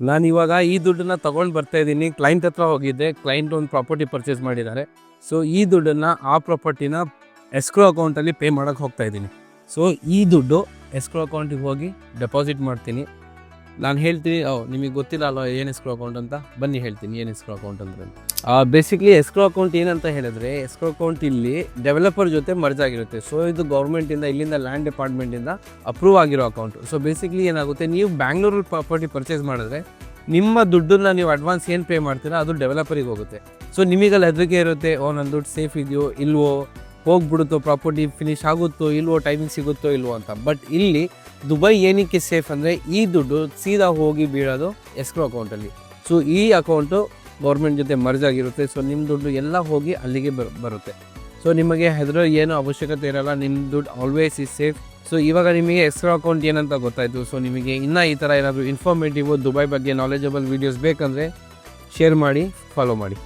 ನಾನು ಇವಾಗ ಈ ದುಡ್ಡನ್ನ ತೊಗೊಂಡು ಬರ್ತಾ ಇದ್ದೀನಿ. ಕ್ಲೈಂಟ್ ಹತ್ರ ಹೋಗಿದ್ದೆ. ಕ್ಲೈಂಟ್ ಒಂದು ಪ್ರಾಪರ್ಟಿ ಪರ್ಚೇಸ್ ಮಾಡಿದ್ದಾರೆ. ಸೊ ಈ ದುಡ್ಡನ್ನು ಆ ಪ್ರಾಪರ್ಟಿನ ಎಸ್ಕ್ರೋ ಅಕೌಂಟಲ್ಲಿ ಪೇ ಮಾಡೋಕ್ಕೆ ಹೋಗ್ತಾ ಇದ್ದೀನಿ. ಸೊ ಈ ದುಡ್ಡು ಎಸ್ಕ್ರೋ ಅಕೌಂಟಿಗೆ ಹೋಗಿ ಡೆಪಾಸಿಟ್ ಮಾಡ್ತೀನಿ. ನಾನು ಹೇಳ್ತೀನಿ, ನಿಮಗೆ ಗೊತ್ತಿಲ್ಲ ಅಲ್ವ ಏನು ಎಸ್ಕ್ರೋ ಅಕೌಂಟ್ ಅಂತ, ಬನ್ನಿ ಹೇಳ್ತೀನಿ ಏನು ಎಸ್ಕ್ರೋ ಅಕೌಂಟ್ ಅಂದರೆ. ಬೇಸಿಕ್ಲಿ ಎಸ್ಕ್ರೋ ಅಕೌಂಟ್ ಏನಂತ ಹೇಳಿದ್ರೆ, ಎಸ್ಕ್ರೋ ಅಕೌಂಟ್ ಇಲ್ಲಿ ಡೆವಲಪರ್ ಜೊತೆ ಮರ್ಜ್ ಆಗಿರುತ್ತೆ. ಸೊ ಇದು ಗೌರ್ಮೆಂಟಿಂದ, ಇಲ್ಲಿಂದ ಲ್ಯಾಂಡ್ ಡಿಪಾರ್ಟ್ಮೆಂಟಿಂದ ಅಪ್ರೂವ್ ಆಗಿರೋ ಅಕೌಂಟು. ಸೊ ಬೇಸಿಕ್ಲಿ ಏನಾಗುತ್ತೆ, ನೀವು ಬ್ಯಾಂಗ್ಳೂರಲ್ಲಿ ಪ್ರಾಪರ್ಟಿ ಪರ್ಚೇಸ್ ಮಾಡಿದ್ರೆ ನಿಮ್ಮ ದುಡ್ಡನ್ನು ನೀವು ಅಡ್ವಾನ್ಸ್ ಏನು ಪೇ ಮಾಡ್ತೀರಾ ಅದು ಡೆವಲಪರಿಗೆ ಹೋಗುತ್ತೆ. ಸೊ ನಿಮಗಲ್ಲಿ ಹೆದರಿಕೆ ಇರುತ್ತೆ, ನನ್ನ ದುಡ್ಡು ಸೇಫ್ ಇದೆಯೋ ಇಲ್ವೋ, ಹೋಗ್ಬಿಡುತ್ತೋ, ಪ್ರಾಪರ್ಟಿ ಫಿನಿಶ್ ಆಗುತ್ತೋ ಇಲ್ವೋ, ಟೈಮಿಂಗ್ ಸಿಗುತ್ತೋ ಇಲ್ವೋ ಅಂತ. ಬಟ್ ಇಲ್ಲಿ ದುಬೈ ಏನಕ್ಕೆ ಸೇಫ್ ಅಂದರೆ, ಈ ದುಡ್ಡು ಸೀದಾ ಹೋಗಿ ಬೀಳೋದು ಎಸ್ಕ್ರೋ ಅಕೌಂಟಲ್ಲಿ. ಸೊ ಈ ಅಕೌಂಟು ಗೌರ್ಮೆಂಟ್ ಜೊತೆ ಮರ್ಜ್ ಆಗಿರುತ್ತೆ. ಸೊ ನಿಮ್ಮ ದುಡ್ಡು ಎಲ್ಲ ಹೋಗಿ ಅಲ್ಲಿಗೆ ಬರುತ್ತೆ. ಸೊ ನಿಮಗೆ ಹೆದರೋ ಏನೋ ಅವಶ್ಯಕತೆ ಇರೋಲ್ಲ, ನಿಮ್ಮ ದುಡ್ಡು ಆಲ್ವೇಸ್ ಈಸ್ ಸೇಫ್. ಸೊ ಇವಾಗ ನಿಮಗೆ ಎಸ್ಕ್ರೋ ಅಕೌಂಟ್ ಏನಂತ ಗೊತ್ತಾಯಿತು. ಸೊ ನಿಮಗೆ ಇನ್ನೂ ಈ ಥರ ಏನಾದರೂ ಇನ್ಫಾರ್ಮೇಟಿವ್ ದುಬೈ ಬಗ್ಗೆ ನಾಲೆಜಬಲ್ ವೀಡಿಯೋಸ್ ಬೇಕಂದರೆ ಶೇರ್ ಮಾಡಿ, ಫಾಲೋ ಮಾಡಿ.